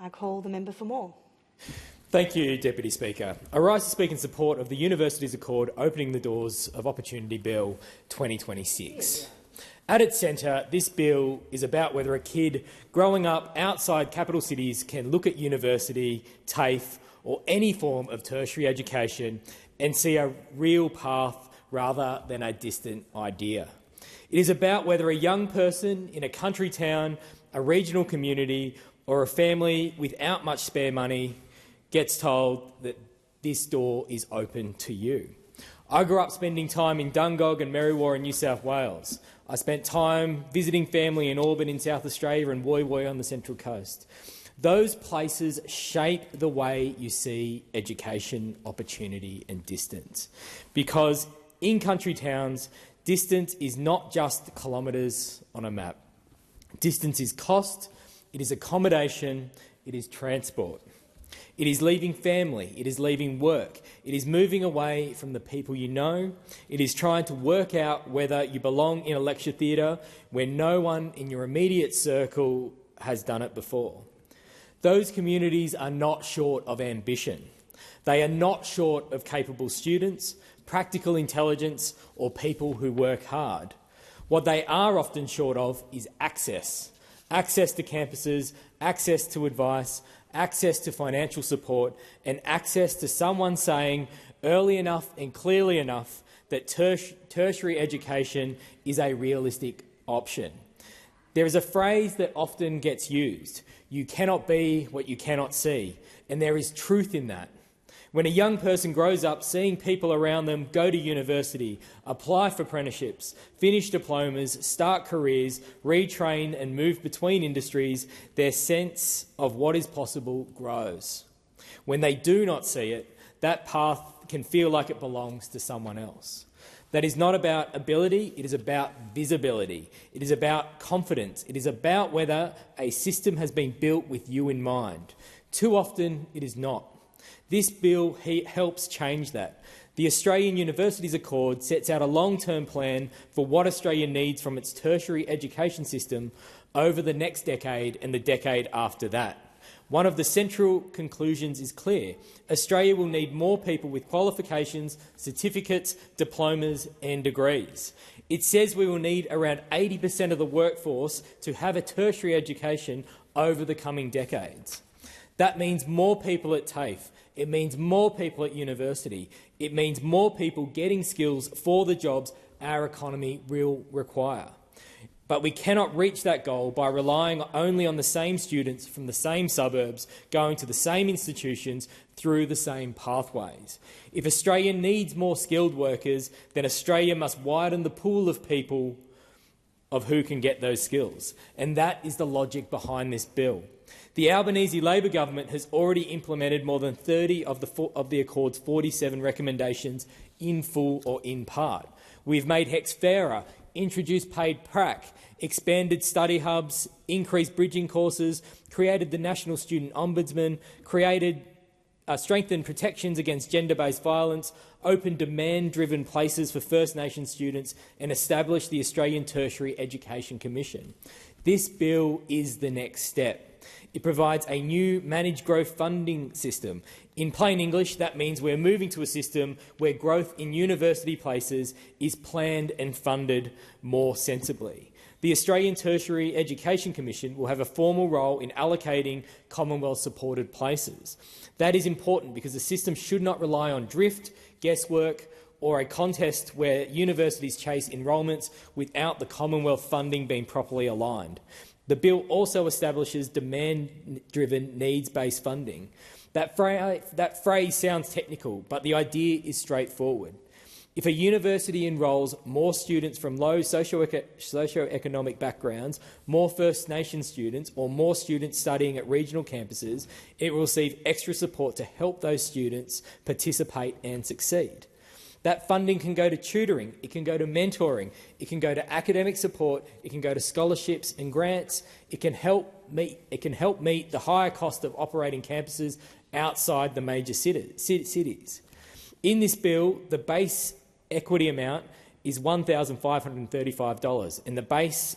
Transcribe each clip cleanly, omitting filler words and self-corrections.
I call the member for Moore. Thank you, Deputy Speaker. I rise to speak in support of the Universities Accord Opening the Doors of Opportunity Bill 2026. At its centre, this bill is about whether a kid growing up outside capital cities can look at university, TAFE or any form of tertiary education and see a real path rather than a distant idea. It is about whether a young person in a country town, a regional community or a family without much spare money gets told that this door is open to you. I grew up spending time in Dungog and Merriwa in New South Wales. I spent time visiting family in Auburn in South Australia and Woy Woy on the Central Coast. Those places shape the way you see education, opportunity and distance. Because in country towns, distance is not just kilometres on a map. Distance is cost, it is accommodation, it is transport. It is leaving family, it is leaving work, it is moving away from the people you know, it is trying to work out whether you belong in a lecture theatre where no one in your immediate circle has done it before. Those communities are not short of ambition. They are not short of capable students, practical intelligence or people who work hard. What they are often short of is access. Access to campuses, access to advice, access to financial support and access to someone saying early enough and clearly enough that tertiary education is a realistic option. There is a phrase that often gets used: you cannot be what you cannot see, and there is truth in that. When a young person grows up seeing people around them go to university, apply for apprenticeships, finish diplomas, start careers, retrain and move between industries, their sense of what is possible grows. When they do not see it, that path can feel like it belongs to someone else. That is not about ability, it is about visibility. It is about confidence. It is about whether a system has been built with you in mind. Too often it is not. This bill helps change that. The Australian Universities Accord sets out a long-term plan for what Australia needs from its tertiary education system over the next decade and the decade after that. One of the central conclusions is clear. Australia will need more people with qualifications, certificates, diplomas and degrees. It says we will need around 80% of the workforce to have a tertiary education over the coming decades. That means more people at TAFE. It means more people at university. It means more people getting skills for the jobs our economy will require. But we cannot reach that goal by relying only on the same students from the same suburbs going to the same institutions through the same pathways. If Australia needs more skilled workers, then Australia must widen the pool of people of who can get those skills. And that is the logic behind this bill. The Albanese Labor government has already implemented more than 30 of the Accord's 47 recommendations in full or in part. We've made HECS fairer, introduced paid prac, expanded study hubs, increased bridging courses, created the National Student Ombudsman, strengthened protections against gender-based violence, opened demand-driven places for First Nations students and established the Australian Tertiary Education Commission. This bill is the next step. It provides a new managed growth funding system. In plain English, that means we're moving to a system where growth in university places is planned and funded more sensibly. The Australian Tertiary Education Commission will have a formal role in allocating Commonwealth-supported places. That is important because the system should not rely on drift, guesswork or a contest where universities chase enrolments without the Commonwealth funding being properly aligned. The bill also establishes demand-driven, needs-based funding. That phrase sounds technical, but the idea is straightforward. If a university enrolls more students from low socioeconomic backgrounds, more First Nations students, or more students studying at regional campuses, it will receive extra support to help those students participate and succeed. That funding can go to tutoring, it can go to mentoring, it can go to academic support, it can go to scholarships and grants, it can help meet the higher cost of operating campuses outside the major cities. In this bill, the base equity amount is $1,535 and the base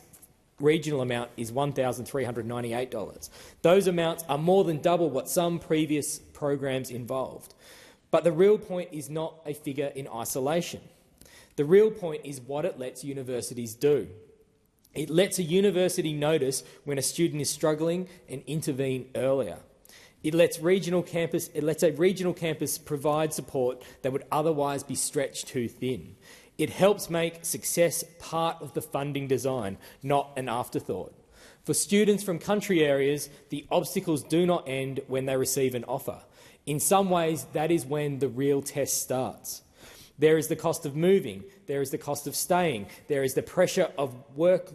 regional amount is $1,398. Those amounts are more than double what some previous programs involved. But the real point is not a figure in isolation. The real point is what it lets universities do. It lets a university notice when a student is struggling and intervene earlier. It lets a regional campus provide support that would otherwise be stretched too thin. It helps make success part of the funding design, not an afterthought. For students from country areas, the obstacles do not end when they receive an offer. In some ways, that is when the real test starts. There is the cost of moving, there is the cost of staying, there is the pressure to work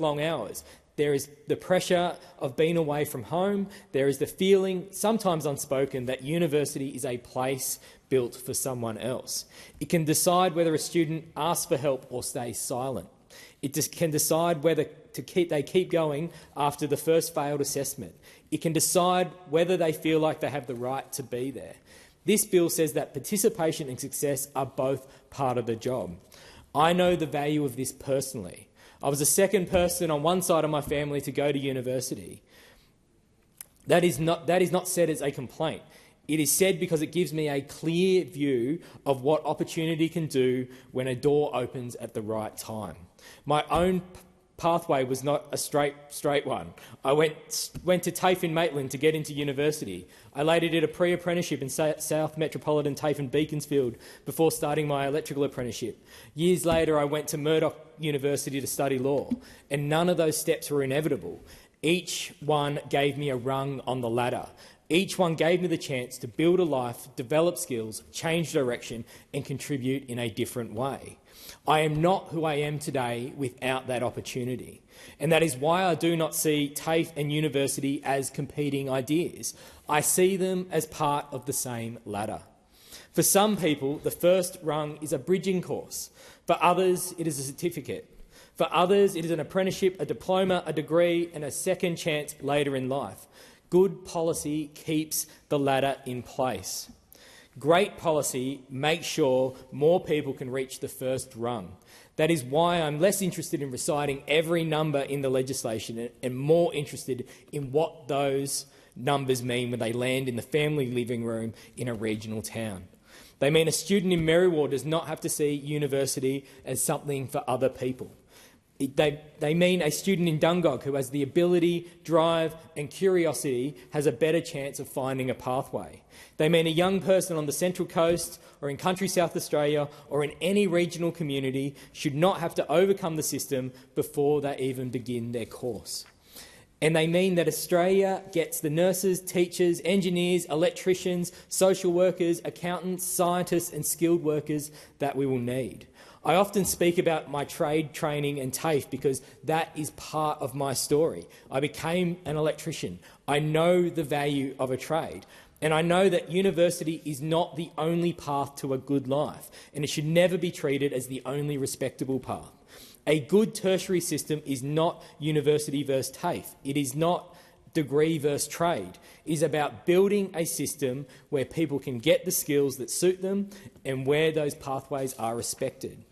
long hours, there is the pressure of being away from home, there is the feeling, sometimes unspoken, that university is a place built for someone else. It can decide whether a student asks for help or stays silent. It can decide whether they keep going after the first failed assessment. It can decide whether they feel like they have the right to be there. This bill says that participation and success are both part of the job. I know the value of this personally. I was the second person on one side of my family to go to university. That is not said as a complaint. It is said because it gives me a clear view of what opportunity can do when a door opens at the right time. My own pathway was not a straight one. I went to TAFE in Maitland to get into university. I later did a pre-apprenticeship in South Metropolitan TAFE in Beaconsfield before starting my electrical apprenticeship. Years later, I went to Murdoch University to study law, and none of those steps were inevitable. Each one gave me a rung on the ladder. Each one gave me the chance to build a life, develop skills, change direction, and contribute in a different way. I am not who I am today without that opportunity. And that is why I do not see TAFE and university as competing ideas. I see them as part of the same ladder. For some people, the first rung is a bridging course. For others, it is a certificate. For others, it is an apprenticeship, a diploma, a degree, and a second chance later in life. Good policy keeps the ladder in place. Great policy makes sure more people can reach the first rung. That is why I'm less interested in reciting every number in the legislation and more interested in what those numbers mean when they land in the family living room in a regional town. They mean a student in Merriwar does not have to see university as something for other people. They mean a student in Dungog who has the ability, drive and curiosity has a better chance of finding a pathway. They mean a young person on the Central Coast or in country South Australia or in any regional community should not have to overcome the system before they even begin their course. And they mean that Australia gets the nurses, teachers, engineers, electricians, social workers, accountants, scientists and skilled workers that we will need. I often speak about my trade training and TAFE because that is part of my story. I became an electrician. I know the value of a trade. And I know that university is not the only path to a good life, and it should never be treated as the only respectable path. A good tertiary system is not university versus TAFE. It is not degree versus trade. It is about building a system where people can get the skills that suit them and where those pathways are respected.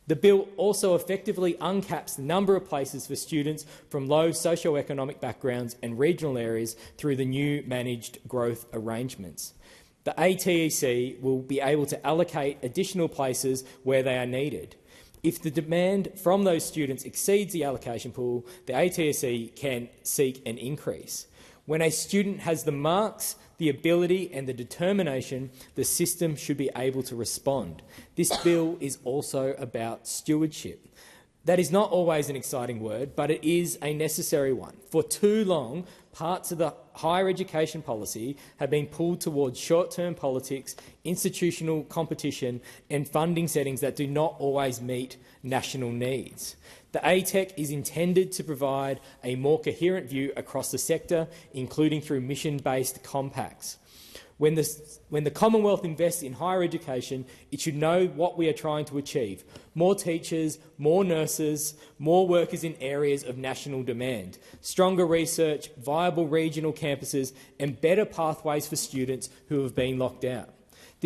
The bill also effectively uncaps the number of places for students from low socioeconomic backgrounds and regional areas through the new managed growth arrangements. The ATEC will be able to allocate additional places where they are needed. If the demand from those students exceeds the allocation pool, the ATEC can seek an increase. When a student has the marks, the ability and the determination, the system should be able to respond. This bill is also about stewardship. That is not always an exciting word, but it is a necessary one. For too long, parts of the higher education policy have been pulled towards short-term politics, institutional competition and funding settings that do not always meet national needs. The ATEC is intended to provide a more coherent view across the sector, including through mission-based compacts. When the Commonwealth invests in higher education, it should know what we are trying to achieve: more teachers, more nurses, more workers in areas of national demand, stronger research, viable regional campuses and better pathways for students who have been locked out.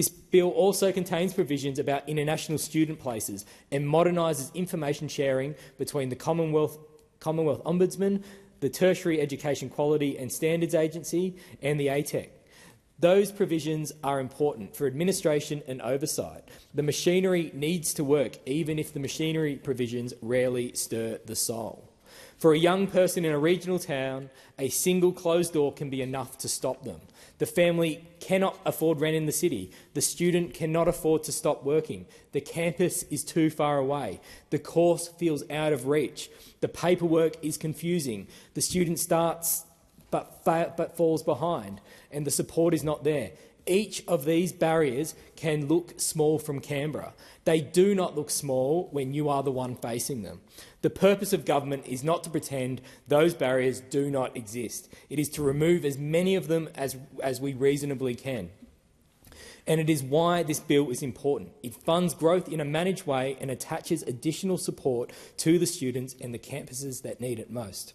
This bill also contains provisions about international student places and modernises information sharing between the Commonwealth Ombudsman, the Tertiary Education Quality and Standards Agency and the ATEC. Those provisions are important for administration and oversight. The machinery needs to work, even if the machinery provisions rarely stir the soul. For a young person in a regional town, a single closed door can be enough to stop them. The family cannot afford rent in the city. The student cannot afford to stop working. The campus is too far away. The course feels out of reach. The paperwork is confusing. The student starts but falls behind, and the support is not there. Each of these barriers can look small from Canberra. They do not look small when you are the one facing them. The purpose of government is not to pretend those barriers do not exist. It is to remove as many of them as we reasonably can. And it is why this bill is important. It funds growth in a managed way and attaches additional support to the students and the campuses that need it most.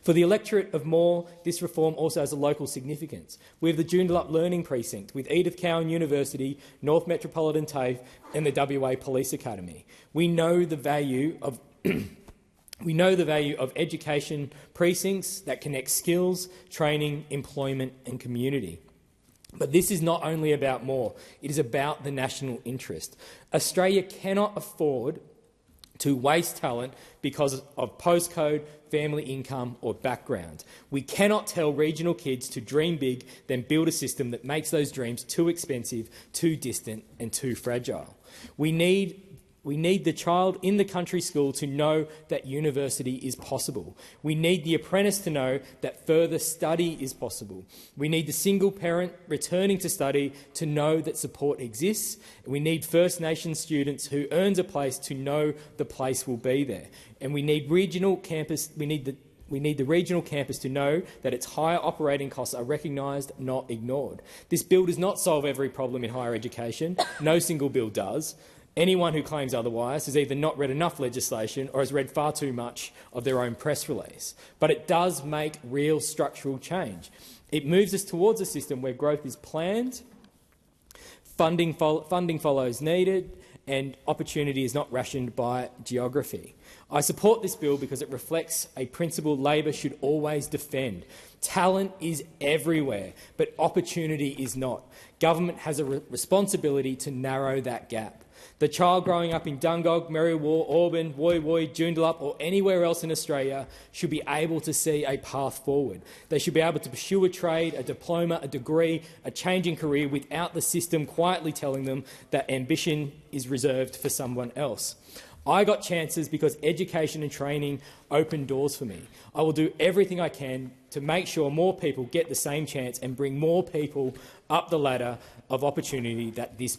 For the electorate of Moore, this reform also has a local significance. We have the Joondalup Learning Precinct with Edith Cowan University, South Metropolitan TAFE and the WA Police Academy. We know the value of education precincts that connect skills, training, employment and community. But this is not only about Moore, it is about the national interest. Australia cannot afford to waste talent because of postcode, family income or background. We cannot tell regional kids to dream big, then build a system that makes those dreams too expensive, too distant and too fragile. We need the child in the country school to know that university is possible. We need the apprentice to know that further study is possible. We need the single parent returning to study to know that support exists. We need First Nations students who earns a place to know the place will be there. And we need regional campus. We need the regional campus to know that its higher operating costs are recognised, not ignored. This bill does not solve every problem in higher education. No single bill does. Anyone who claims otherwise has either not read enough legislation or has read far too much of their own press release. But it does make real structural change. It moves us towards a system where growth is planned, funding follows needed, and opportunity is not rationed by geography. I support this bill because it reflects a principle Labor should always defend. Talent is everywhere, but opportunity is not. Government has a responsibility to narrow that gap. The child growing up in Dungog, Merriwa, Auburn, Woy Woy, Joondalup or anywhere else in Australia should be able to see a path forward. They should be able to pursue a trade, a diploma, a degree, a changing career without the system quietly telling them that ambition is reserved for someone else. I got chances because education and training opened doors for me. I will do everything I can to make sure more people get the same chance and bring more people up the ladder of opportunity that this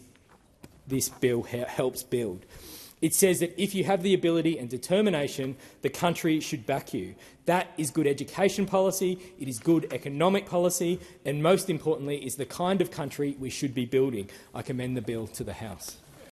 bill helps build. It says that if you have the ability and determination, the country should back you. That is good education policy, it is good economic policy, and most importantly is the kind of country we should be building. I commend the bill to the House.